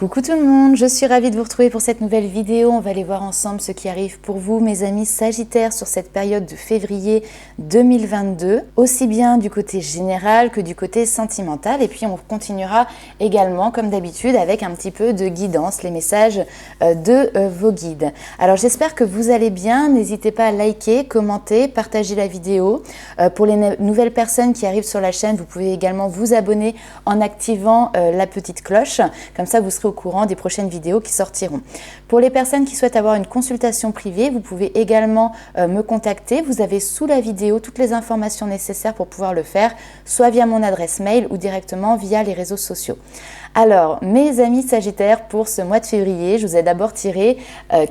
Coucou tout le monde, je suis ravie de vous retrouver pour cette nouvelle vidéo. On va aller voir ensemble ce qui arrive pour vous, mes amis Sagittaires, sur cette période de février 2022, aussi bien du côté général que du côté sentimental. Et puis on continuera également, comme d'habitude, avec un petit peu de guidance, les messages de vos guides. Alors j'espère que vous allez bien, n'hésitez pas à liker, commenter, partager la vidéo. Pour les nouvelles personnes qui arrivent sur la chaîne, vous pouvez également vous abonner en activant la petite cloche, comme ça vous serez au courant des prochaines vidéos qui sortiront. Pour les personnes qui souhaitent avoir une consultation privée, vous pouvez également me contacter. Vous avez sous la vidéo toutes les informations nécessaires pour pouvoir le faire, soit via mon adresse mail ou directement via les réseaux sociaux. Alors, mes amis Sagittaires, pour ce mois de février, je vous ai d'abord tiré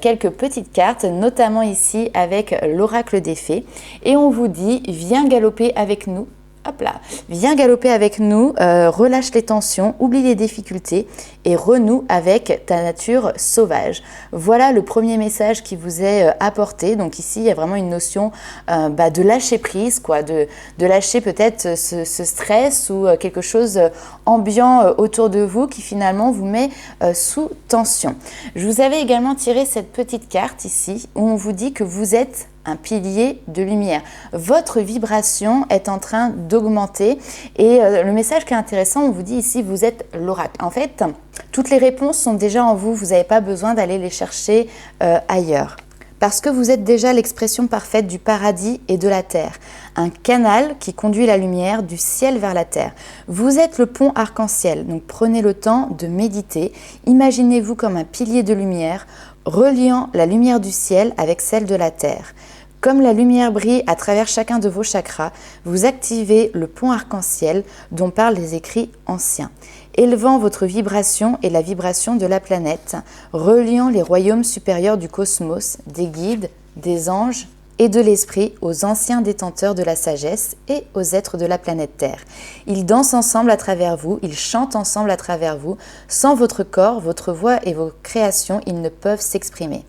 quelques petites cartes, notamment ici avec l'oracle des fées. Et on vous dit, viens galoper avec nous. Hop là, viens galoper avec nous, relâche les tensions, oublie les difficultés et renoue avec ta nature sauvage. Voilà le premier message qui vous est apporté. Donc ici, il y a vraiment une notion de lâcher prise, quoi, de lâcher peut-être ce stress ou quelque chose ambiant autour de vous qui finalement vous met sous tension. Je vous avais également tiré cette petite carte ici où on vous dit que vous êtes un pilier de lumière. Votre vibration est en train d'augmenter et le message qui est intéressant, on vous dit ici, vous êtes l'oracle. En fait, toutes les réponses sont déjà en vous, vous n'avez pas besoin d'aller les chercher ailleurs. Parce que vous êtes déjà l'expression parfaite du paradis et de la terre, un canal qui conduit la lumière du ciel vers la terre. Vous êtes le pont arc-en-ciel, donc prenez le temps de méditer. Imaginez-vous comme un pilier de lumière, reliant la lumière du ciel avec celle de la terre. Comme la lumière brille à travers chacun de vos chakras, vous activez le pont arc-en-ciel dont parlent les écrits anciens, élevant votre vibration et la vibration de la planète, reliant les royaumes supérieurs du cosmos, des guides, des anges et de l'esprit aux anciens détenteurs de la sagesse et aux êtres de la planète Terre. Ils dansent ensemble à travers vous, ils chantent ensemble à travers vous. Sans votre corps, votre voix et vos créations, ils ne peuvent s'exprimer.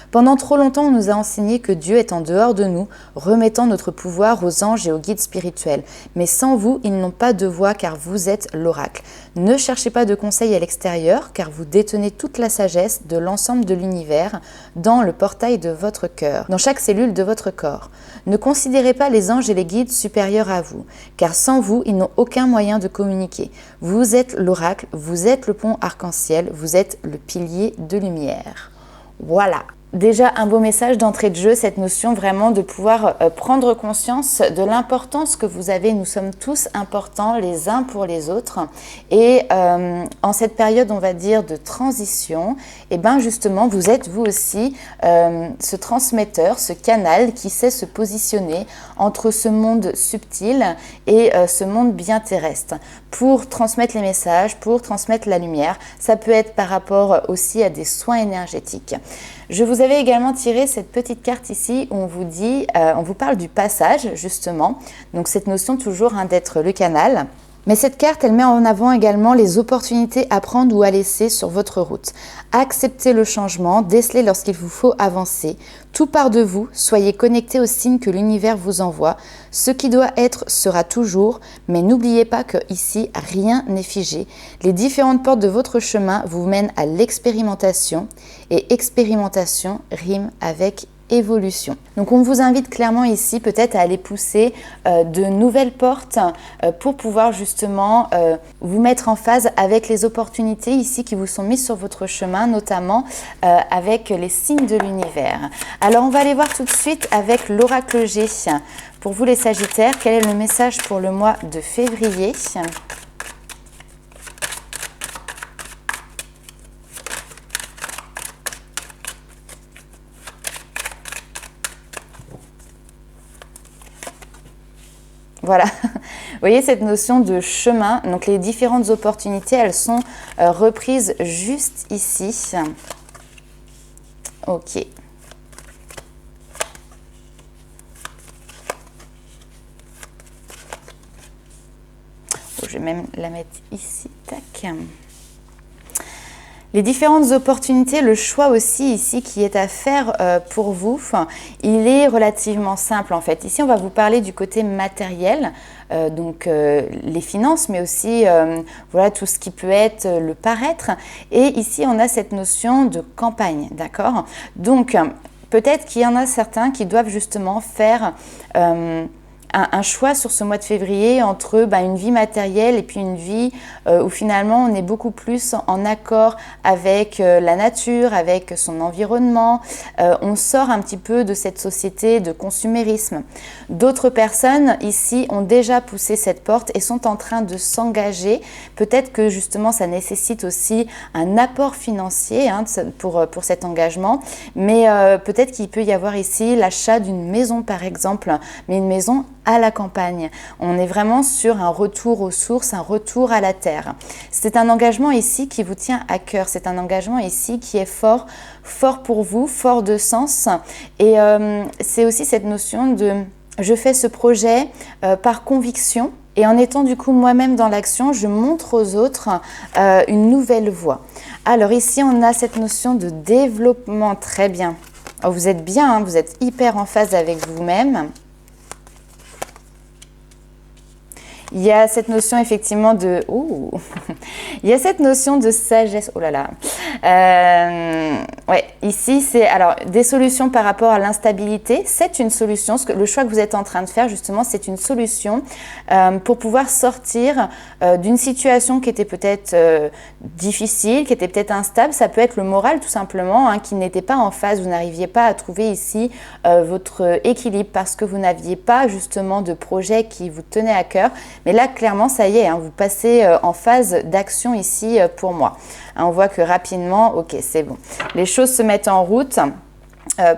Pendant trop longtemps, on nous a enseigné que Dieu est en dehors de nous, remettant notre pouvoir aux anges et aux guides spirituels. Mais sans vous, ils n'ont pas de voix car vous êtes l'oracle. Ne cherchez pas de conseils à l'extérieur car vous détenez toute la sagesse de l'ensemble de l'univers dans le portail de votre cœur, dans chaque cellule de votre corps. Ne considérez pas les anges et les guides supérieurs à vous, car sans vous, ils n'ont aucun moyen de communiquer. Vous êtes l'oracle, vous êtes le pont arc-en-ciel, vous êtes le pilier de lumière. Voilà. Déjà un beau message d'entrée de jeu, cette notion vraiment de pouvoir prendre conscience de l'importance que vous avez. Nous sommes tous importants les uns pour les autres et en cette période on va dire de transition, et ben justement vous êtes vous aussi ce transmetteur, ce canal qui sait se positionner entre ce monde subtil et ce monde bien terrestre pour transmettre les messages, pour transmettre la lumière. Ça peut être par rapport aussi à des soins énergétiques. Je vous avais également tiré cette petite carte ici où on vous dit, on vous parle du passage justement, donc cette notion toujours d'être le canal. Mais cette carte, elle met en avant également les opportunités à prendre ou à laisser sur votre route. Acceptez le changement, décelez lorsqu'il vous faut avancer. Tout part de vous, soyez connectés aux signes que l'univers vous envoie. Ce qui doit être sera toujours, mais n'oubliez pas que ici rien n'est figé. Les différentes portes de votre chemin vous mènent à l'expérimentation et expérimentation rime avec évolution. Donc on vous invite clairement ici peut-être à aller pousser de nouvelles portes pour pouvoir justement vous mettre en phase avec les opportunités ici qui vous sont mises sur votre chemin, notamment avec les signes de l'univers. Alors on va aller voir tout de suite avec l'oracle G. Pour vous les Sagittaires, quel est le message pour le mois de février ? Voilà, vous voyez cette notion de chemin, donc les différentes opportunités, elles sont reprises juste ici. Ok. Je vais même la mettre ici, tac. Les différentes opportunités, le choix aussi ici qui est à faire pour vous, il est relativement simple en fait. Ici, on va vous parler du côté matériel, donc les finances, mais aussi voilà, tout ce qui peut être le paraître. Et ici, on a cette notion de campagne, d'accord? Donc, peut-être qu'il y en a certains qui doivent justement faire un choix sur ce mois de février entre une vie matérielle et puis une vie où finalement on est beaucoup plus en accord avec la nature, avec son environnement. On sort un petit peu de cette société de consumérisme. D'autres personnes ici ont déjà poussé cette porte et sont en train de s'engager. Peut-être que justement ça nécessite aussi un apport financier pour cet engagement, mais peut-être qu'il peut y avoir ici l'achat d'une maison par exemple, mais une maison à la campagne. On est vraiment sur un retour aux sources, un retour à la terre. C'est un engagement ici qui vous tient à cœur. C'est un engagement ici qui est fort pour vous, fort de sens. Et c'est aussi cette notion de je fais ce projet par conviction. Et en étant du coup moi-même dans l'action, je montre aux autres une nouvelle voie. Alors ici, on a cette notion de développement. Très bien. Oh, vous êtes bien, vous êtes hyper en phase avec vous-même. Il y a cette notion effectivement de... Oh il y a cette notion de sagesse. Oh là là. Ouais, ici, c'est alors des solutions par rapport à l'instabilité. C'est une solution. Le choix que vous êtes en train de faire, justement, c'est une solution pour pouvoir sortir d'une situation qui était peut-être difficile, qui était peut-être instable. Ça peut être le moral, tout simplement, qui n'était pas en phase. Vous n'arriviez pas à trouver ici votre équilibre parce que vous n'aviez pas, justement, de projet qui vous tenait à cœur. Mais là, clairement, ça y est, vous passez en phase d'action ici pour moi. On voit que rapidement, ok, c'est bon. Les choses se mettent en route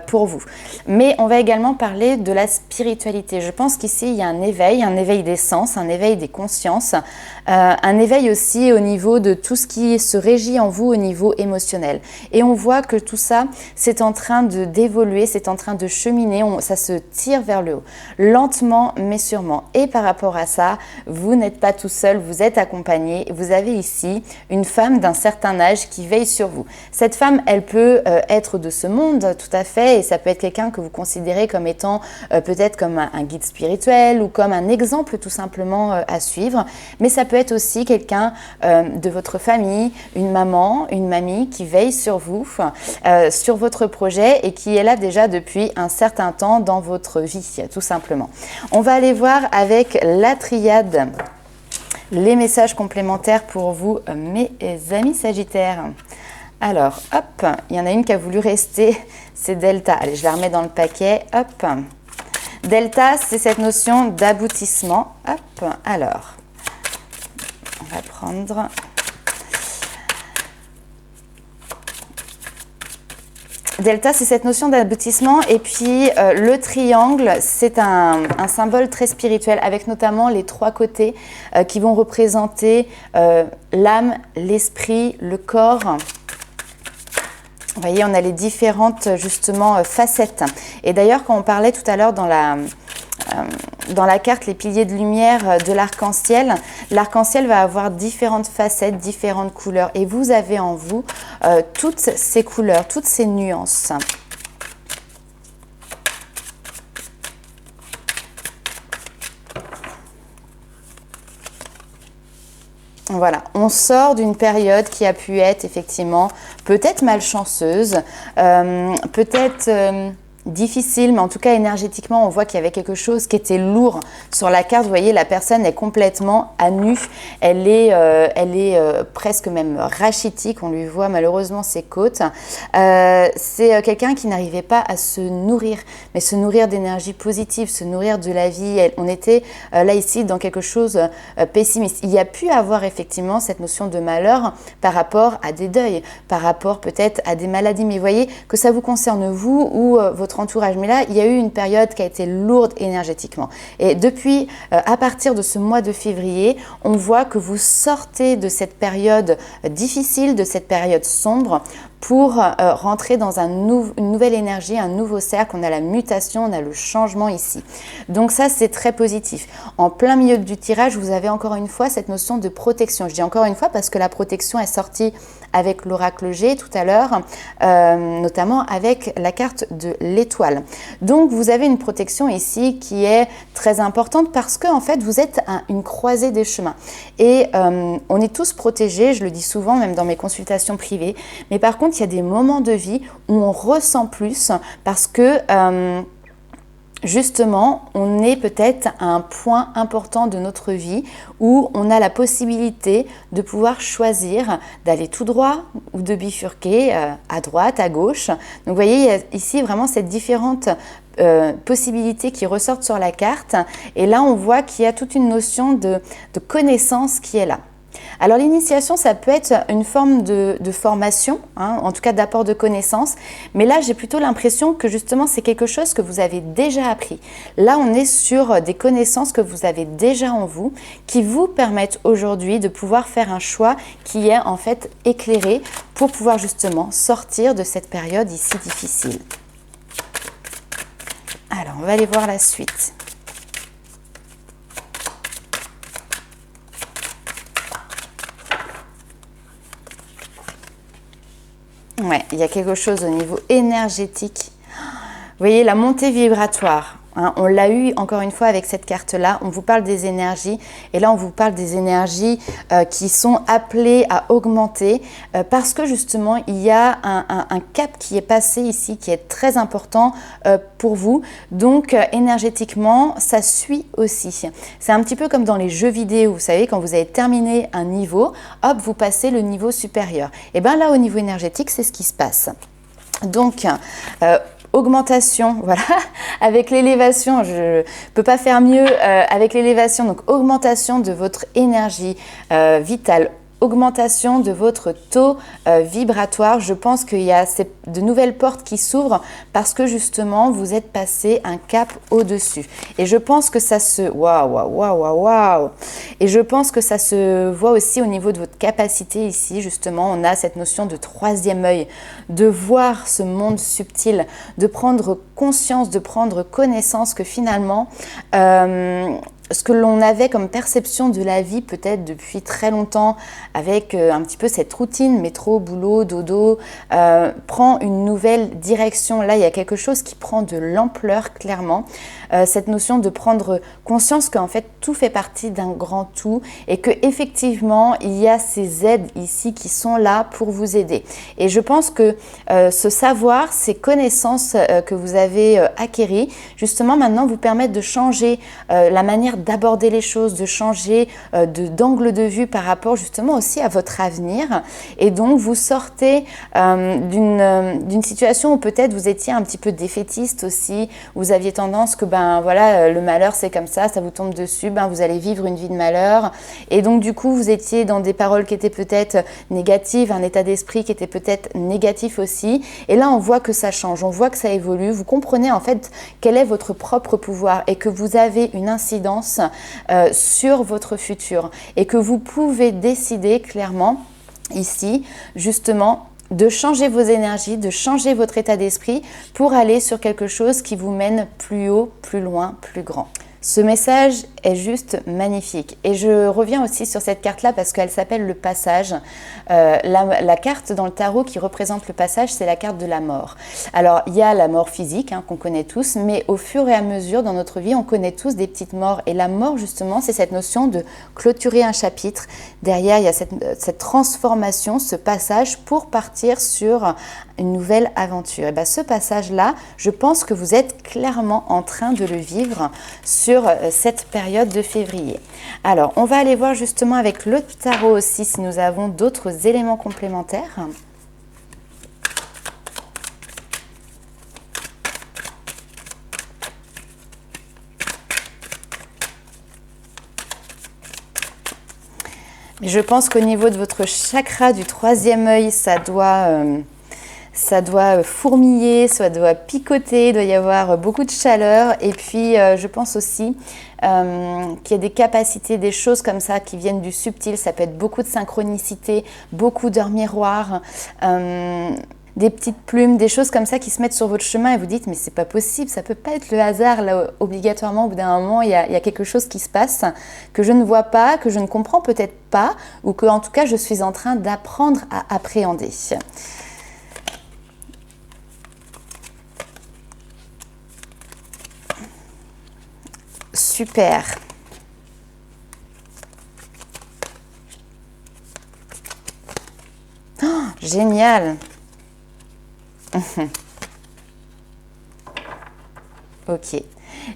pour vous. Mais on va également parler de la spiritualité. Je pense qu'ici, il y a un éveil des sens, un éveil des consciences, un éveil aussi au niveau de tout ce qui se régit en vous au niveau émotionnel. Et on voit que tout ça, c'est en train d'évoluer, c'est en train de cheminer, ça se tire vers le haut, lentement mais sûrement. Et par rapport à ça, vous n'êtes pas tout seul, vous êtes accompagné. Vous avez ici une femme d'un certain âge qui veille sur vous. Cette femme, elle peut être de ce monde, tout à fait, et ça peut être quelqu'un que vous considérez comme étant peut-être comme un guide spirituel ou comme un exemple tout simplement à suivre, mais ça peut être aussi quelqu'un de votre famille, une maman, une mamie qui veille sur vous, sur votre projet et qui est là déjà depuis un certain temps dans votre vie, tout simplement. On va aller voir avec la triade les messages complémentaires pour vous, mes amis Sagittaires. Alors, hop, il y en a une qui a voulu rester, c'est Delta. Allez, je la remets dans le paquet, hop. Delta, c'est cette notion d'aboutissement. Hop, alors, on va prendre... Delta, c'est cette notion d'aboutissement et puis le triangle, c'est un symbole très spirituel avec notamment les trois côtés qui vont représenter l'âme, l'esprit, le corps. Vous voyez, on a les différentes justement facettes. Et d'ailleurs, quand on parlait tout à l'heure dans la carte, les piliers de lumière de l'arc-en-ciel, l'arc-en-ciel va avoir différentes facettes, différentes couleurs. Et vous avez en vous toutes ces couleurs, toutes ces nuances. Voilà, on sort d'une période qui a pu être effectivement peut-être malchanceuse, peut-être difficile, mais en tout cas énergétiquement, on voit qu'il y avait quelque chose qui était lourd sur la carte. Vous voyez, la personne est complètement à nu, elle est presque même rachitique, on lui voit malheureusement ses côtes. C'est quelqu'un qui n'arrivait pas à se nourrir, mais se nourrir d'énergie positive, se nourrir de la vie. On était là ici dans quelque chose pessimiste. Il y a pu avoir effectivement cette notion de malheur par rapport à des deuils, par rapport peut-être à des maladies, mais vous voyez que ça vous concerne vous ou votre entourage. Mais là, il y a eu une période qui a été lourde énergétiquement. Et depuis, à partir de ce mois de février, on voit que vous sortez de cette période difficile, de cette période sombre, pour rentrer dans une nouvelle énergie, un nouveau cercle. On a la mutation, on a le changement ici. Donc ça, c'est très positif. En plein milieu du tirage, vous avez encore une fois cette notion de protection. Je dis encore une fois parce que la protection est sortie avec l'oracle G tout à l'heure, notamment avec la carte de l'étoile. Donc vous avez une protection ici qui est très importante parce que en fait vous êtes à une croisée des chemins. Et on est tous protégés, je le dis souvent même dans mes consultations privées, mais par contre il y a des moments de vie où on ressent plus parce que justement, on est peut-être à un point important de notre vie où on a la possibilité de pouvoir choisir d'aller tout droit ou de bifurquer à droite, à gauche. Donc vous voyez, il y a ici vraiment ces différentes possibilités qui ressortent sur la carte. Et là, on voit qu'il y a toute une notion de connaissance qui est là. Alors l'initiation, ça peut être une forme de formation, hein, en tout cas d'apport de connaissances, mais là j'ai plutôt l'impression que justement c'est quelque chose que vous avez déjà appris. Là on est sur des connaissances que vous avez déjà en vous, qui vous permettent aujourd'hui de pouvoir faire un choix qui est en fait éclairé pour pouvoir justement sortir de cette période ici difficile. Alors on va aller voir la suite. Ouais, il y a quelque chose au niveau énergétique. Vous voyez, la montée vibratoire. Hein, on l'a eu encore une fois avec cette carte-là. On vous parle des énergies. Et là, on vous parle des énergies qui sont appelées à augmenter parce que justement, il y a un cap qui est passé ici qui est très important pour vous. Donc, énergétiquement, ça suit aussi. C'est un petit peu comme dans les jeux vidéo. Vous savez, quand vous avez terminé un niveau, hop, vous passez le niveau supérieur. Et bien là, au niveau énergétique, c'est ce qui se passe. Donc, augmentation, voilà, avec l'élévation, je ne peux pas faire mieux avec l'élévation, donc augmentation de votre énergie vitale, augmentation de votre taux vibratoire. Je pense qu'il y a de nouvelles portes qui s'ouvrent parce que justement vous êtes passé un cap au-dessus. Et je pense que ça se... Waouh. Et je pense que ça se voit aussi au niveau de votre capacité ici. Justement, on a cette notion de troisième œil, de voir ce monde subtil, de prendre conscience, de prendre connaissance que finalement... ce que l'on avait comme perception de la vie peut-être depuis très longtemps avec un petit peu cette routine, métro, boulot, dodo, prend une nouvelle direction. Là, il y a quelque chose qui prend de l'ampleur clairement. Cette notion de prendre conscience qu'en fait tout fait partie d'un grand tout et que effectivement il y a ces aides ici qui sont là pour vous aider. Et je pense que ce savoir, ces connaissances que vous avez acquéries, justement maintenant vous permettent de changer la manière d'aborder les choses, de changer d'angle de vue par rapport justement aussi à votre avenir. Et donc vous sortez d'une situation où peut-être vous étiez un petit peu défaitiste aussi, vous aviez tendance que voilà, le malheur c'est comme ça vous tombe dessus, vous allez vivre une vie de malheur. Et donc du coup vous étiez dans des paroles qui étaient peut-être négatives, un état d'esprit qui était peut-être négatif aussi. Et là on voit que ça change, on voit que ça évolue, vous comprenez en fait quel est votre propre pouvoir et que vous avez une incidence sur votre futur et que vous pouvez décider clairement ici justement de changer vos énergies, de changer votre état d'esprit pour aller sur quelque chose qui vous mène plus haut, plus loin, plus grand. Ce message est juste magnifique et je reviens aussi sur cette carte-là parce qu'elle s'appelle le passage. La carte dans le tarot qui représente le passage, c'est la carte de la mort. Alors, il y a la mort physique qu'on connaît tous, mais au fur et à mesure dans notre vie, on connaît tous des petites morts. Et la mort, justement, c'est cette notion de clôturer un chapitre. Derrière, il y a cette transformation, ce passage pour partir sur une nouvelle aventure. Et bien, ce passage-là, je pense que vous êtes clairement en train de le vivre sur cette période de février. Alors, on va aller voir justement avec le tarot aussi si nous avons d'autres éléments complémentaires. Mais je pense qu'au niveau de votre chakra du troisième œil, ça doit fourmiller, ça doit picoter, il doit y avoir beaucoup de chaleur. Et puis, je pense aussi qu'il y a des capacités, des choses comme ça qui viennent du subtil. Ça peut être beaucoup de synchronicité, beaucoup d'heures miroirs. des petites plumes, des choses comme ça qui se mettent sur votre chemin et vous dites mais c'est pas possible, ça peut pas être le hasard là obligatoirement. Au bout d'un moment il y a quelque chose qui se passe que je ne vois pas, que je ne comprends peut-être pas ou que en tout cas je suis en train d'apprendre à appréhender. Super. Oh, génial. Ok.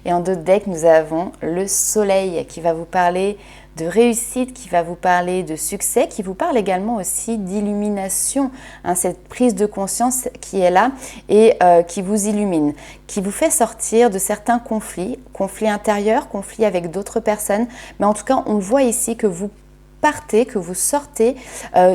Et en d'autres decks, nous avons le soleil qui va vous parler de réussite, qui va vous parler de succès, qui vous parle également aussi d'illumination, hein, cette prise de conscience qui est là et qui vous illumine, qui vous fait sortir de certains conflits intérieurs, conflits avec d'autres personnes. Mais en tout cas, on voit ici que vous partez, que vous sortez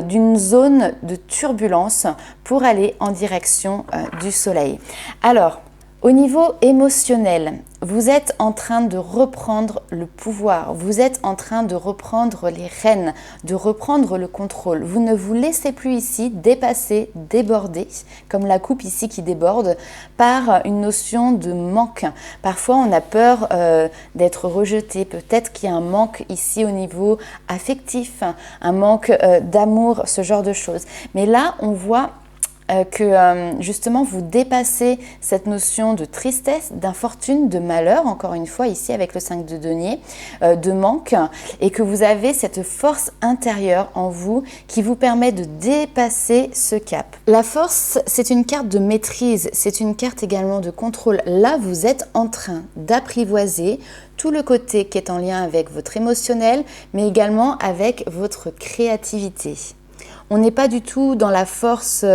d'une zone de turbulence pour aller en direction du soleil. Alors, au niveau émotionnel, vous êtes en train de reprendre le pouvoir, vous êtes en train de reprendre les rênes, de reprendre le contrôle. Vous ne vous laissez plus ici dépasser, déborder, comme la coupe ici qui déborde, par une notion de manque. Parfois, on a peur d'être rejeté. Peut-être qu'il y a un manque ici au niveau affectif, un manque d'amour, ce genre de choses. Mais là, on voit que justement vous dépassez cette notion de tristesse, d'infortune, de malheur, encore une fois ici avec le 5 de denier, de manque, et que vous avez cette force intérieure en vous qui vous permet de dépasser ce cap. La force, c'est une carte de maîtrise, c'est une carte également de contrôle. Là, vous êtes en train d'apprivoiser tout le côté qui est en lien avec votre émotionnel, mais également avec votre créativité. On n'est pas du tout dans la force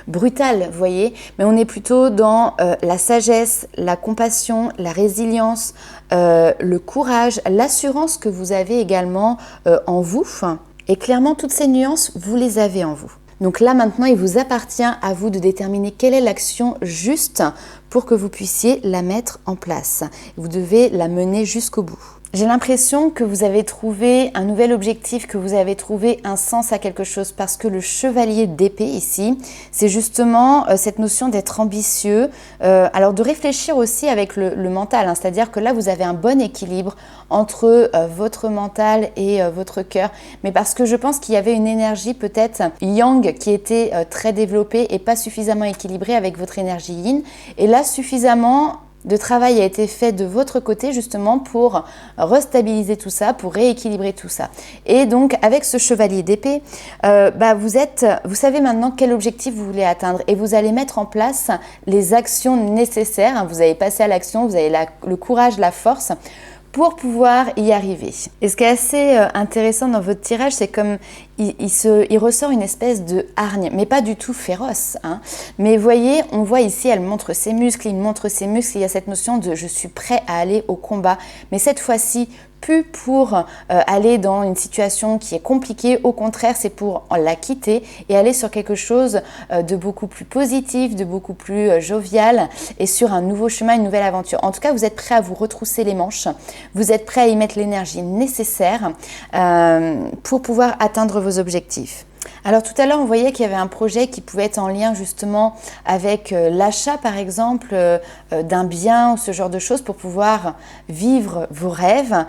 brutale, vous voyez, mais on est plutôt dans la sagesse, la compassion, la résilience, le courage, l'assurance que vous avez également en vous. Et clairement, toutes ces nuances, vous les avez en vous. Donc là, maintenant, il vous appartient à vous de déterminer quelle est l'action juste pour que vous puissiez la mettre en place. Vous devez la mener jusqu'au bout. J'ai l'impression que vous avez trouvé un nouvel objectif, que vous avez trouvé un sens à quelque chose parce que le chevalier d'épée ici, c'est justement cette notion d'être ambitieux, alors de réfléchir aussi avec le mental, hein, c'est-à-dire que là vous avez un bon équilibre entre votre mental et votre cœur, mais parce que je pense qu'il y avait une énergie peut-être yang qui était très développée et pas suffisamment équilibrée avec votre énergie yin, et là suffisamment de travail a été fait de votre côté justement pour restabiliser tout ça, pour rééquilibrer tout ça. Et donc avec ce chevalier d'épée, vous savez maintenant quel objectif vous voulez atteindre et vous allez mettre en place les actions nécessaires. Hein, vous allez passer à l'action, vous avez le courage, la force pour pouvoir y arriver. Et ce qui est assez intéressant dans votre tirage, c'est comme il ressort une espèce de hargne, mais pas du tout féroce. Hein. Mais vous voyez, on voit ici, elle montre ses muscles, il montre ses muscles, il y a cette notion de « je suis prêt à aller au combat ». Mais cette fois-ci, plus pour aller dans une situation qui est compliquée, au contraire, c'est pour la quitter et aller sur quelque chose de beaucoup plus positif, de beaucoup plus jovial et sur un nouveau chemin, une nouvelle aventure. En tout cas, vous êtes prêt à vous retrousser les manches, vous êtes prêt à y mettre l'énergie nécessaire pour pouvoir atteindre vos objectifs. Alors tout à l'heure, on voyait qu'il y avait un projet qui pouvait être en lien justement avec l'achat par exemple d'un bien ou ce genre de choses pour pouvoir vivre vos rêves.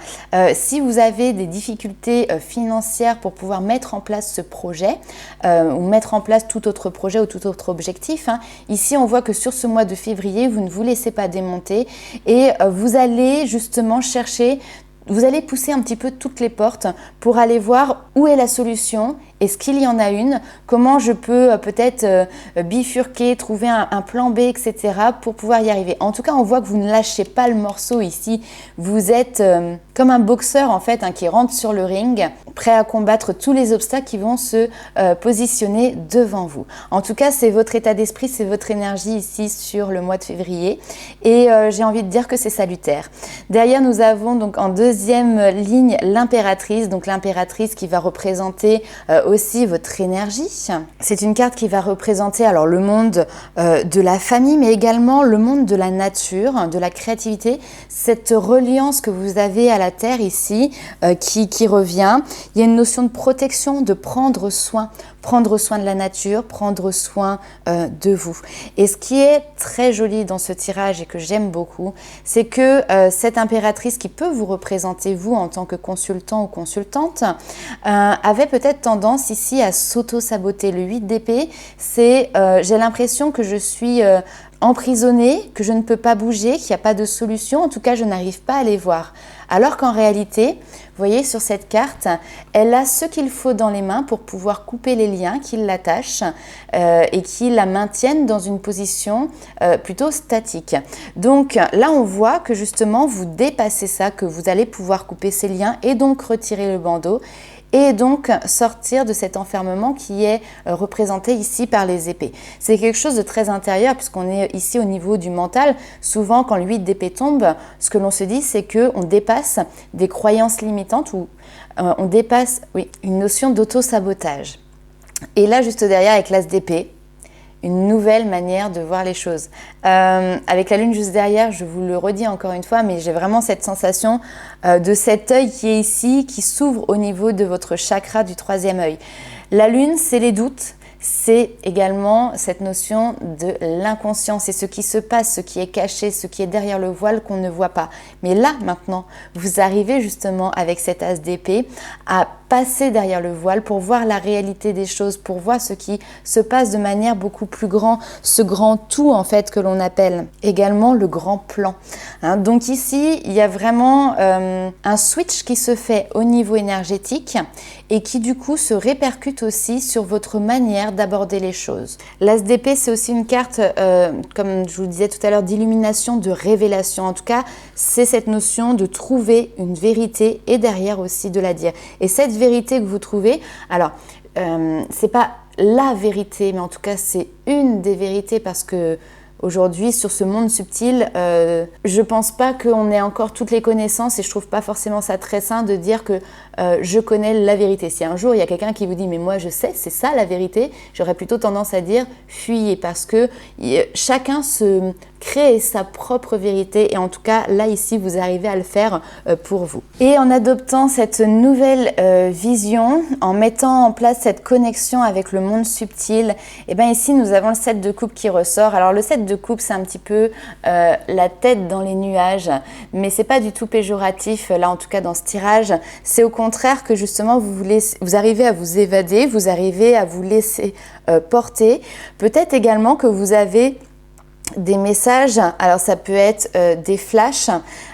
Si vous avez des difficultés financières pour pouvoir mettre en place ce projet ou mettre en place tout autre projet ou tout autre objectif, hein, ici on voit que sur ce mois de février, vous ne vous laissez pas démonter et vous allez justement chercher, vous allez pousser un petit peu toutes les portes pour aller voir où est la solution. Est-ce qu'il y en a une? Comment je peux peut-être bifurquer, trouver un plan B, etc. pour pouvoir y arriver? En tout cas, on voit que vous ne lâchez pas le morceau ici. Vous êtes comme un boxeur en fait, hein, qui rentre sur le ring, prêt à combattre tous les obstacles qui vont se positionner devant vous. En tout cas, c'est votre état d'esprit, c'est votre énergie ici sur le mois de février. Et j'ai envie de dire que c'est salutaire. Derrière, nous avons donc en deuxième ligne l'impératrice. Donc l'impératrice qui va représenter aussi votre énergie. C'est une carte qui va représenter alors le monde de la famille, mais également le monde de la nature, de la créativité, cette reliance que vous avez à la terre ici qui revient. Il y a une notion de protection, de prendre soin de la nature, prendre soin de vous. Et ce qui est très joli dans ce tirage et que j'aime beaucoup, c'est que cette impératrice qui peut vous représenter vous en tant que consultant ou consultante avait peut-être tendance ici à s'auto-saboter. Le 8 d'épée, c'est j'ai l'impression que je suis emprisonnée, que je ne peux pas bouger, qu'il n'y a pas de solution, en tout cas je n'arrive pas à les voir. Alors qu'en réalité, vous voyez sur cette carte, elle a ce qu'il faut dans les mains pour pouvoir couper les liens qui l'attachent et qui la maintiennent dans une position plutôt statique. Donc là on voit que justement vous dépassez ça, que vous allez pouvoir couper ces liens et donc retirer le bandeau et donc sortir de cet enfermement qui est représenté ici par les épées. C'est quelque chose de très intérieur puisqu'on est ici au niveau du mental. Souvent quand le 8 d'épée tombe, ce que l'on se dit c'est qu'on dépasse des croyances limitantes ou on dépasse une notion d'auto-sabotage. Et là juste derrière avec l'as d'épée, une nouvelle manière de voir les choses. Avec la lune juste derrière, je vous le redis encore une fois, mais j'ai vraiment cette sensation de cet œil qui est ici, qui s'ouvre au niveau de votre chakra du 3e œil. La lune, c'est les doutes, c'est également cette notion de l'inconscient, c'est ce qui se passe, ce qui est caché, ce qui est derrière le voile qu'on ne voit pas. Mais là, maintenant, vous arrivez justement avec cet as d'épée à passer derrière le voile pour voir la réalité des choses, pour voir ce qui se passe de manière beaucoup plus grande, ce grand tout en fait que l'on appelle également le grand plan. Donc ici, il y a vraiment un switch qui se fait au niveau énergétique et qui du coup se répercute aussi sur votre manière d'aborder les choses. L'as d'épée, c'est aussi une carte, comme je vous le disais tout à l'heure, d'illumination, de révélation. En tout cas, c'est cette notion de trouver une vérité et derrière aussi de la dire. Et cette vérité que vous trouvez, alors, c'est pas la vérité, mais en tout cas, c'est une des vérités parce que aujourd'hui, sur ce monde subtil, je pense pas qu'on ait encore toutes les connaissances et je trouve pas forcément ça très sain de dire que je connais la vérité. Si un jour il y a quelqu'un qui vous dit mais moi je sais, c'est ça la vérité, j'aurais plutôt tendance à dire fuyez parce que chacun se crée sa propre vérité et en tout cas là ici vous arrivez à le faire pour vous. Et en adoptant cette nouvelle vision, en mettant en place cette connexion avec le monde subtil, et bien ici nous avons le 7 de coupe qui ressort. Alors le 7 de coupe c'est un petit peu la tête dans les nuages, mais c'est pas du tout péjoratif là en tout cas dans ce tirage, c'est au contraire que justement vous arrivez à vous évader, vous arrivez à vous laisser porter. Peut-être également que vous avez des messages, alors ça peut être des flashs.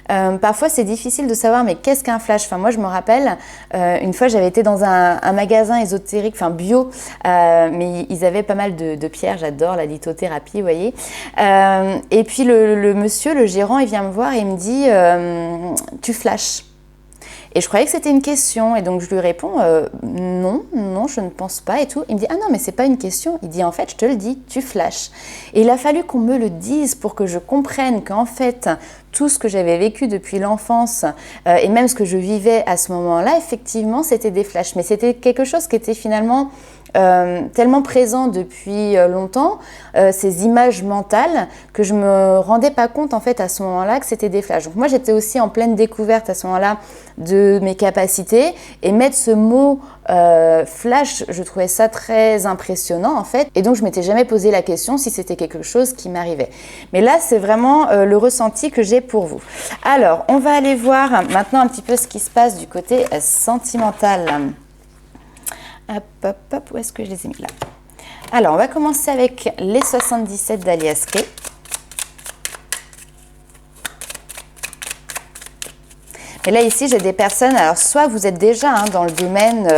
Parfois c'est difficile de savoir mais qu'est-ce qu'un flash. Enfin moi je me rappelle une fois j'avais été dans un magasin ésotérique, enfin bio, mais ils avaient pas mal de pierres, j'adore la lithothérapie, vous voyez. Et puis le monsieur, le gérant, il vient me voir et il me dit tu flashes. Et je croyais que c'était une question et donc je lui réponds non, je ne pense pas et tout. Il me dit ah non mais c'est pas une question. Il dit en fait je te le dis, tu flashes. Et il a fallu qu'on me le dise pour que je comprenne qu'en fait tout ce que j'avais vécu depuis l'enfance et même ce que je vivais à ce moment-là, effectivement c'était des flashs. Mais c'était quelque chose qui était finalement tellement présent depuis longtemps, ces images mentales, que je me rendais pas compte en fait à ce moment-là que c'était des flashs. Donc moi j'étais aussi en pleine découverte à ce moment-là de mes capacités et mettre ce mot flash, je trouvais ça très impressionnant en fait et donc je m'étais jamais posé la question si c'était quelque chose qui m'arrivait. Mais là c'est vraiment le ressenti que j'ai pour vous. Alors on va aller voir maintenant un petit peu ce qui se passe du côté sentimental. Hop, hop, hop, où est-ce que je les ai mis là? Alors, on va commencer avec les 77 d'Alias Kay. Et là, ici, j'ai des personnes, alors soit vous êtes déjà dans le domaine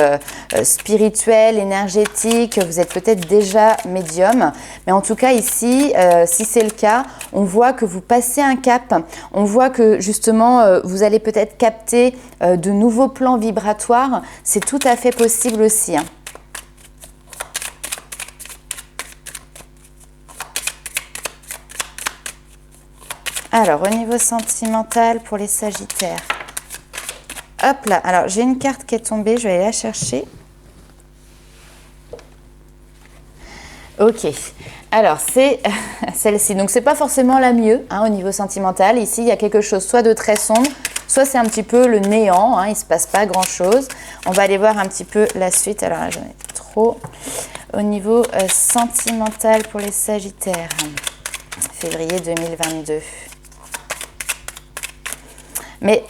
spirituel, énergétique, vous êtes peut-être déjà médium, mais en tout cas ici, si c'est le cas, on voit que vous passez un cap, on voit que justement, vous allez peut-être capter de nouveaux plans vibratoires, c'est tout à fait possible aussi. Alors, au niveau sentimental pour les Sagittaires. Hop là, alors j'ai une carte qui est tombée, je vais aller la chercher. Ok, alors c'est celle-ci. Donc c'est pas forcément la mieux hein, au niveau sentimental. Ici, il y a quelque chose soit de très sombre, soit c'est un petit peu le néant. Hein, il ne se passe pas grand-chose. On va aller voir un petit peu la suite. Alors là, j'en ai trop. Au niveau sentimental pour les Sagittaires, février 2022. Mais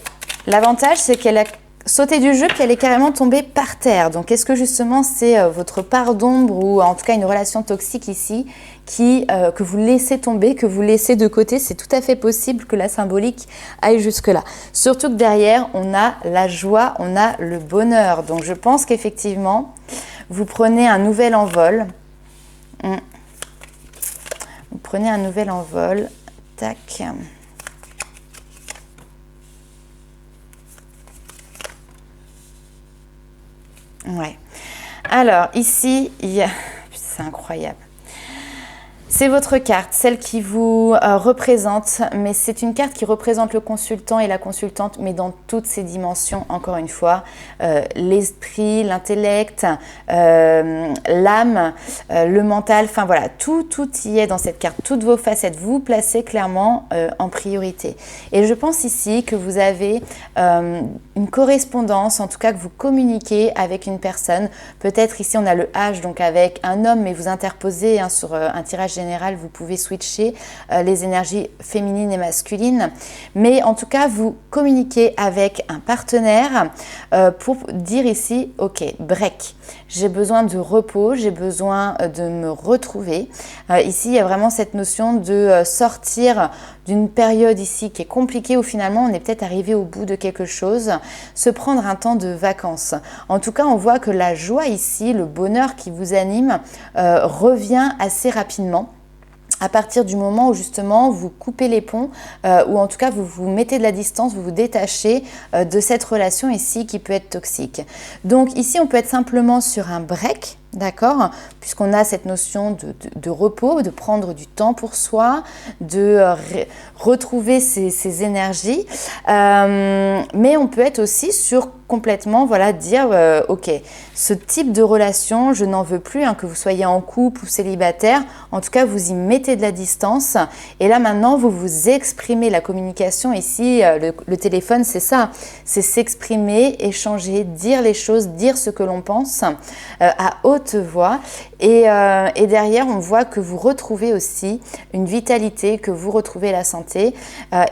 l'avantage, c'est qu'elle a sauté du jeu puis elle est carrément tombée par terre. Donc est-ce que justement c'est votre part d'ombre ou en tout cas une relation toxique ici que vous laissez tomber, que vous laissez de côté? C'est tout à fait possible que la symbolique aille jusque-là. Surtout que derrière, on a la joie, on a le bonheur. Donc je pense qu'effectivement, vous prenez un nouvel envol. Vous prenez un nouvel envol. Tac. Ouais. Alors, ici, il y a... C'est incroyable. C'est votre carte, celle qui vous représente, mais c'est une carte qui représente le consultant et la consultante, mais dans toutes ses dimensions, encore une fois. L'esprit, l'intellect, l'âme, le mental, enfin voilà, tout y est dans cette carte. Toutes vos facettes, vous placez clairement en priorité. Et je pense ici que vous avez une correspondance, en tout cas que vous communiquez avec une personne. Peut-être ici on a le H, donc avec un homme, mais vous interposez hein, sur un tirage général, vous pouvez switcher les énergies féminines et masculines. Mais en tout cas, vous communiquez avec un partenaire pour dire ici, ok, break. J'ai besoin de repos, j'ai besoin de me retrouver. Ici, il y a vraiment cette notion de sortir d'une période ici qui est compliquée où finalement on est peut-être arrivé au bout de quelque chose, se prendre un temps de vacances. En tout cas, on voit que la joie ici, le bonheur qui vous anime revient assez rapidement. À partir du moment où justement vous coupez les ponts ou en tout cas vous vous mettez de la distance, vous vous détachez de cette relation ici qui peut être toxique. Donc ici on peut être simplement sur un break, d'accord, puisqu'on a cette notion de repos, de prendre du temps pour soi, de retrouver ses énergies, mais on peut être aussi sur complètement, voilà, dire ok, ce type de relation, je n'en veux plus, hein, que vous soyez en couple ou célibataire, en tout cas vous y mettez de la distance et là maintenant vous vous exprimez. La communication ici, le téléphone c'est ça, c'est s'exprimer, échanger, dire les choses, dire ce que l'on pense à haute voix et derrière on voit que vous retrouvez aussi une vitalité, que vous retrouvez la santé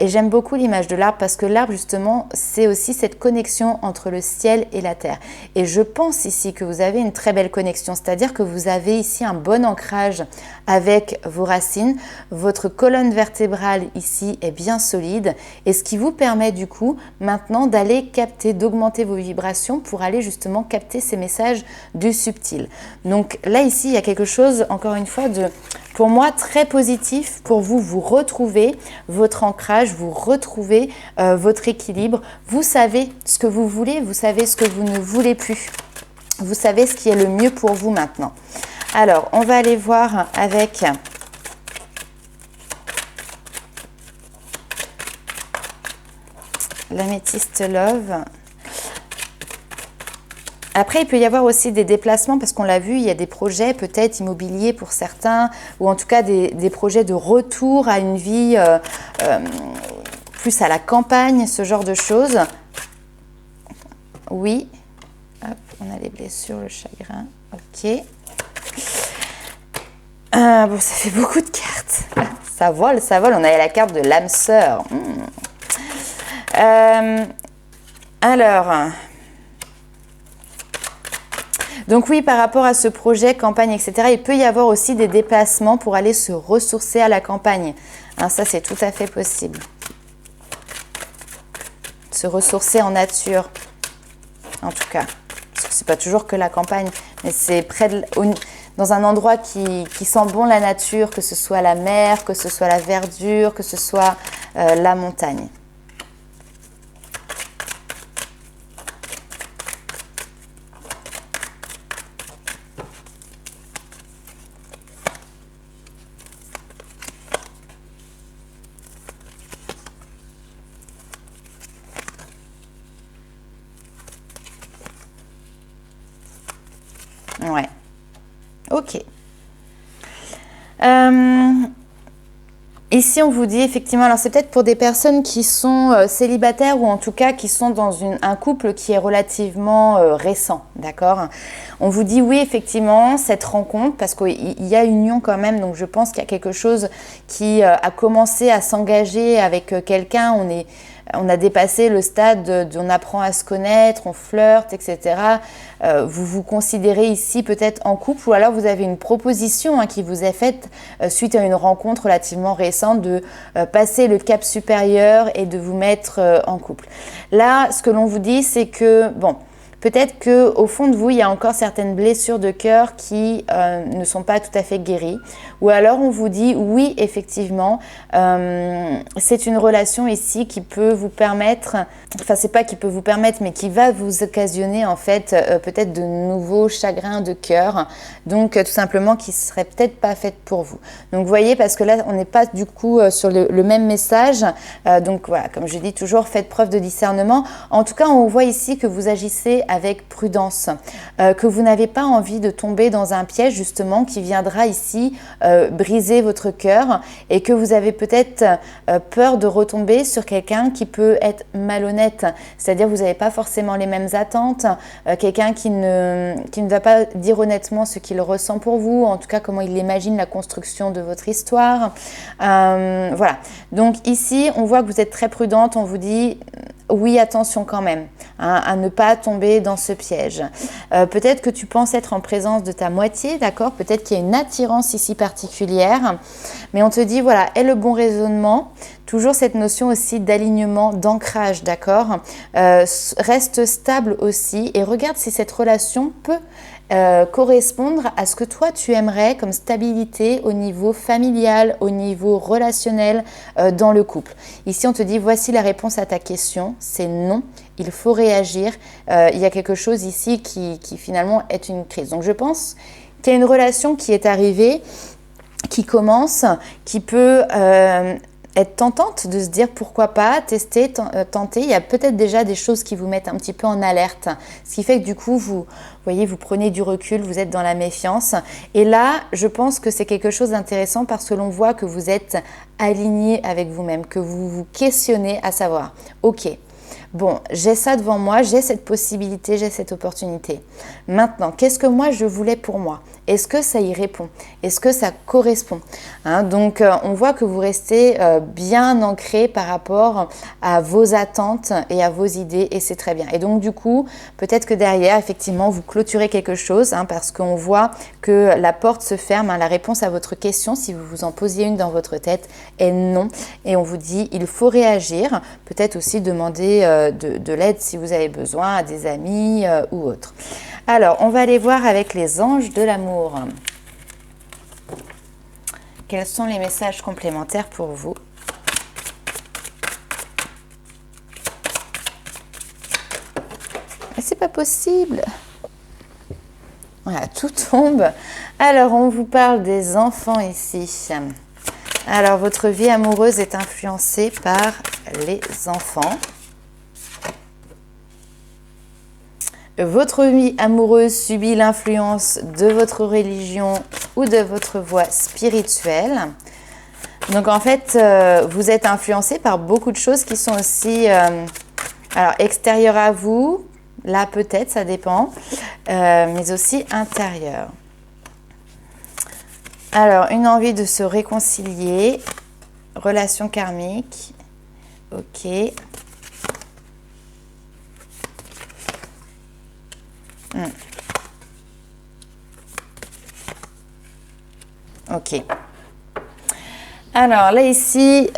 et j'aime beaucoup l'image de l'arbre parce que l'arbre justement c'est aussi cette connexion entre le ciel et la terre et je pense ici que vous avez une très belle connexion, c'est-à-dire que vous avez ici un bon ancrage avec vos racines, votre colonne vertébrale ici est bien solide et ce qui vous permet du coup maintenant d'aller capter, d'augmenter vos vibrations pour aller justement capter ces messages du subtil. Donc là ici il y a quelque chose encore une fois de pour moi très positif pour vous, vous retrouvez votre ancrage, vous retrouvez votre équilibre, vous savez ce que vous voulez, vous savez ce que vous ne voulez plus, vous savez ce qui est le mieux pour vous maintenant. Alors on va aller voir avec l'améthyste Love. Après, il peut y avoir aussi des déplacements parce qu'on l'a vu, il y a des projets peut-être immobiliers pour certains ou en tout cas des projets de retour à une vie plus à la campagne, ce genre de choses. Oui. Hop, on a les blessures, le chagrin. Ok. Bon, ça fait beaucoup de cartes. Ça vole, ça vole. On a la carte de l'âme sœur. Alors... Donc oui, par rapport à ce projet, campagne, etc., il peut y avoir aussi des déplacements pour aller se ressourcer à la campagne. Hein, ça, c'est tout à fait possible. Se ressourcer en nature, en tout cas. Parce que c'est pas toujours que la campagne, mais c'est dans un endroit qui sent bon la nature, que ce soit la mer, que ce soit la verdure, que ce soit la montagne. Ouais. Ok. Ici, on vous dit effectivement, alors c'est peut-être pour des personnes qui sont célibataires ou en tout cas qui sont dans un couple qui est relativement récent, d'accord? On vous dit oui, effectivement, cette rencontre, parce qu'il y a union quand même, donc je pense qu'il y a quelque chose qui a commencé à s'engager avec quelqu'un, on a dépassé le stade on apprend à se connaître, on flirte, etc. Vous vous considérez ici peut-être en couple ou alors vous avez une proposition qui vous est faite suite à une rencontre relativement récente de passer le cap supérieur et de vous mettre en couple. Là, ce que l'on vous dit, c'est que, bon, peut-être qu'au fond de vous, il y a encore certaines blessures de cœur qui ne sont pas tout à fait guéries. Ou alors on vous dit, oui, effectivement, c'est une relation ici qui peut vous permettre, enfin c'est pas qui peut vous permettre, mais qui va vous occasionner en fait peut-être de nouveaux chagrins de cœur. Donc tout simplement qui ne seraient peut-être pas faites pour vous. Donc vous voyez, parce que là, on n'est pas du coup sur le même message. Donc voilà, comme je dis toujours, faites preuve de discernement. En tout cas, on voit ici que vous agissez avec prudence, que vous n'avez pas envie de tomber dans un piège justement qui viendra ici briser votre cœur et que vous avez peut-être peur de retomber sur quelqu'un qui peut être malhonnête, c'est-à-dire vous n'avez pas forcément les mêmes attentes, quelqu'un qui ne va pas dire honnêtement ce qu'il ressent pour vous, en tout cas comment il imagine la construction de votre histoire. Voilà, donc ici on voit que vous êtes très prudente, on vous dit oui, attention quand même à ne pas tomber dans ce piège. Peut-être que tu penses être en présence de ta moitié, d'accord? Peut-être qu'il y a une attirance ici particulière, mais on te dit, voilà, aie le bon raisonnement, toujours cette notion aussi d'alignement, d'ancrage, d'accord? Reste stable aussi et regarde si cette relation peut correspondre à ce que toi tu aimerais comme stabilité au niveau familial, au niveau relationnel dans le couple. Ici on te dit voici la réponse à ta question, c'est non, il faut réagir, il y a quelque chose ici qui finalement est une crise. Donc je pense qu'il y a une relation qui est arrivée, qui commence, qui peut être tentante de se dire pourquoi pas, tester, tenter. Il y a peut-être déjà des choses qui vous mettent un petit peu en alerte, ce qui fait que du coup, vous voyez, vous prenez du recul, vous êtes dans la méfiance. Et là, je pense que c'est quelque chose d'intéressant parce que l'on voit que vous êtes aligné avec vous-même, que vous vous questionnez à savoir, ok, bon, j'ai ça devant moi, j'ai cette possibilité, j'ai cette opportunité. Maintenant, qu'est-ce que moi je voulais pour moi? Est-ce que ça y répond? Est-ce que ça correspond? Donc, on voit que vous restez bien ancré par rapport à vos attentes et à vos idées et c'est très bien. Et donc, du coup, peut-être que derrière, effectivement, vous clôturez quelque chose parce qu'on voit que la porte se ferme. La réponse à votre question, si vous vous en posiez une dans votre tête, est non. Et on vous dit, il faut réagir. Peut-être aussi demander de l'aide si vous avez besoin à des amis ou autres. Alors, on va aller voir avec les anges de l'amour. Quels sont les messages complémentaires pour vous? Mais c'est pas possible. Voilà, tout tombe. Alors, on vous parle des enfants ici. Alors, votre vie amoureuse est influencée par les enfants. Votre vie amoureuse subit l'influence de votre religion ou de votre voie spirituelle. Donc en fait, vous êtes influencé par beaucoup de choses qui sont aussi alors extérieures à vous, là peut-être, ça dépend, mais aussi intérieures. Alors, une envie de se réconcilier, relation karmique, ok. Ok. Alors là ici,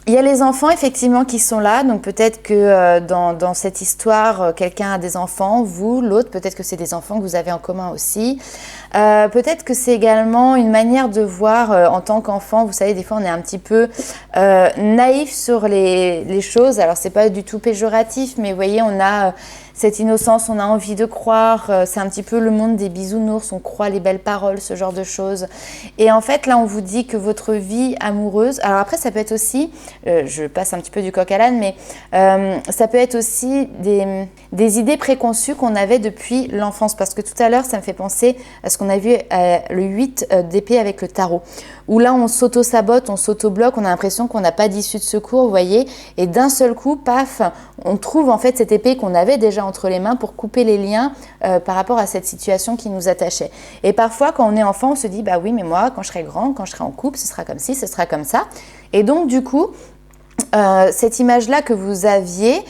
il y a les enfants effectivement qui sont là, donc peut-être que dans cette histoire, quelqu'un a des enfants, vous, l'autre, peut-être que c'est des enfants que vous avez en commun aussi. Peut-être que c'est également une manière de voir en tant qu'enfant, vous savez, des fois on est un petit peu naïf sur les choses, alors c'est pas du tout péjoratif, mais vous voyez, on a cette innocence, on a envie de croire, c'est un petit peu le monde des bisounours, on croit les belles paroles, ce genre de choses. Et en fait, là, on vous dit que votre vie amoureuse, alors après, ça peut être aussi, je passe un petit peu du coq à l'âne, mais ça peut être aussi des idées préconçues qu'on avait depuis l'enfance, parce que tout à l'heure, ça me fait penser à ce qu'on a vu le 8 d'épée avec le tarot, où là, on s'auto-sabote, on s'auto-bloque, on a l'impression qu'on n'a pas d'issue de secours, vous voyez, et d'un seul coup, paf, on trouve en fait cette épée qu'on avait déjà entre les mains pour couper les liens par rapport à cette situation qui nous attachait. Et parfois, quand on est enfant, on se dit, bah oui, mais moi, quand je serai grand, quand je serai en couple, ce sera comme ci, ce sera comme ça. Et donc, du coup, cette image-là que vous aviez,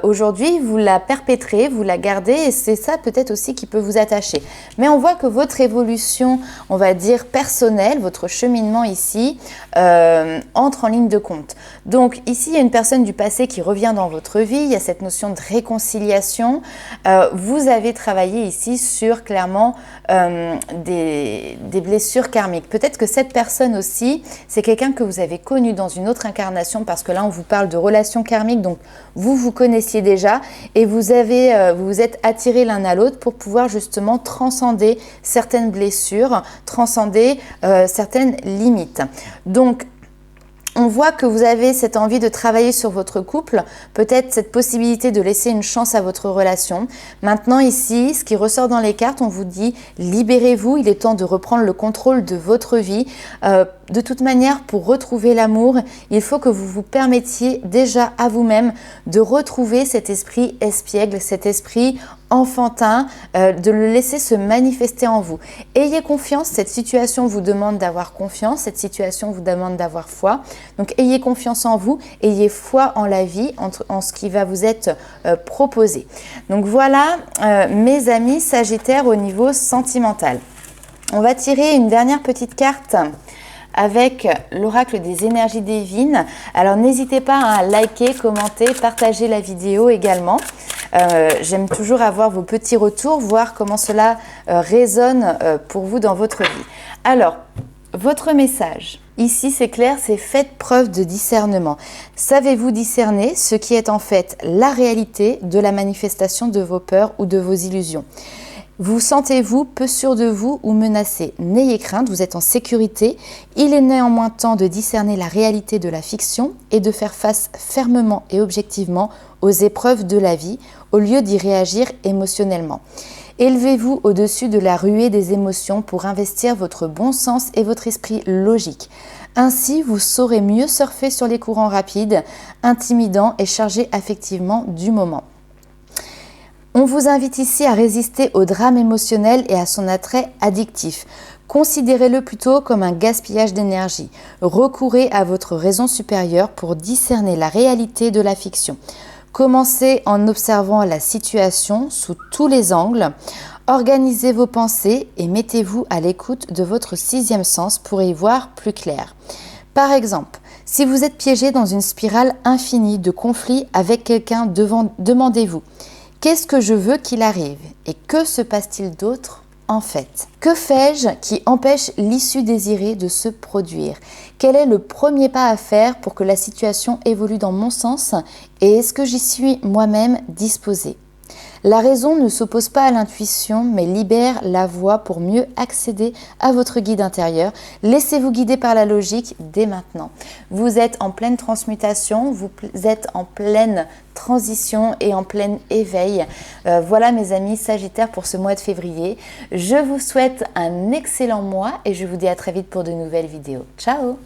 aujourd'hui, vous la perpétrez, vous la gardez et c'est ça peut-être aussi qui peut vous attacher. Mais on voit que votre évolution, on va dire personnelle, votre cheminement ici, entre en ligne de compte. Donc ici, il y a une personne du passé qui revient dans votre vie, il y a cette notion de réconciliation. Vous avez travaillé ici sur clairement des blessures karmiques. Peut-être que cette personne aussi, c'est quelqu'un que vous avez connu dans une autre incarnation parce que là, on vous parle de relations karmiques, donc vous connaissiez déjà et vous vous êtes attirés l'un à l'autre pour pouvoir justement transcender certaines blessures, transcender certaines limites. Donc, on voit que vous avez cette envie de travailler sur votre couple, peut-être cette possibilité de laisser une chance à votre relation. Maintenant ici, ce qui ressort dans les cartes, on vous dit libérez-vous, il est temps de reprendre le contrôle de votre vie. De toute manière, pour retrouver l'amour, il faut que vous vous permettiez déjà à vous-même de retrouver cet esprit espiègle, cet esprit enfantin, de le laisser se manifester en vous. Ayez confiance, cette situation vous demande d'avoir confiance, cette situation vous demande d'avoir foi. Donc ayez confiance en vous, ayez foi en la vie, en ce qui va vous être proposé. Donc voilà mes amis Sagittaires au niveau sentimental. On va tirer une dernière petite carte avec l'oracle des énergies divines. Alors n'hésitez pas à liker, commenter, partager la vidéo également. J'aime toujours avoir vos petits retours, voir comment cela résonne pour vous dans votre vie. Alors, votre message, ici c'est clair, c'est faites preuve de discernement. Savez-vous discerner ce qui est en fait la réalité de la manifestation de vos peurs ou de vos illusions? Vous sentez-vous peu sûr de vous ou menacé? N'ayez crainte, vous êtes en sécurité. Il est néanmoins temps de discerner la réalité de la fiction et de faire face fermement et objectivement aux épreuves de la vie, au lieu d'y réagir émotionnellement. Élevez-vous au-dessus de la ruée des émotions pour investir votre bon sens et votre esprit logique. Ainsi, vous saurez mieux surfer sur les courants rapides, intimidants et chargés affectivement du moment. On vous invite ici à résister au drame émotionnel et à son attrait addictif. Considérez-le plutôt comme un gaspillage d'énergie. Recourez à votre raison supérieure pour discerner la réalité de la fiction. Commencez en observant la situation sous tous les angles. Organisez vos pensées et mettez-vous à l'écoute de votre sixième sens pour y voir plus clair. Par exemple, si vous êtes piégé dans une spirale infinie de conflits avec quelqu'un, demandez-vous: qu'est-ce que je veux qu'il arrive? Et que se passe-t-il d'autre en fait? Que fais-je qui empêche l'issue désirée de se produire? Quel est le premier pas à faire pour que la situation évolue dans mon sens? Et est-ce que j'y suis moi-même disposée? La raison ne s'oppose pas à l'intuition, mais libère la voie pour mieux accéder à votre guide intérieur. Laissez-vous guider par la logique dès maintenant. Vous êtes en pleine transmutation, vous êtes en pleine transition et en plein éveil. Voilà mes amis Sagittaires pour ce mois de février. Je vous souhaite un excellent mois et je vous dis à très vite pour de nouvelles vidéos. Ciao!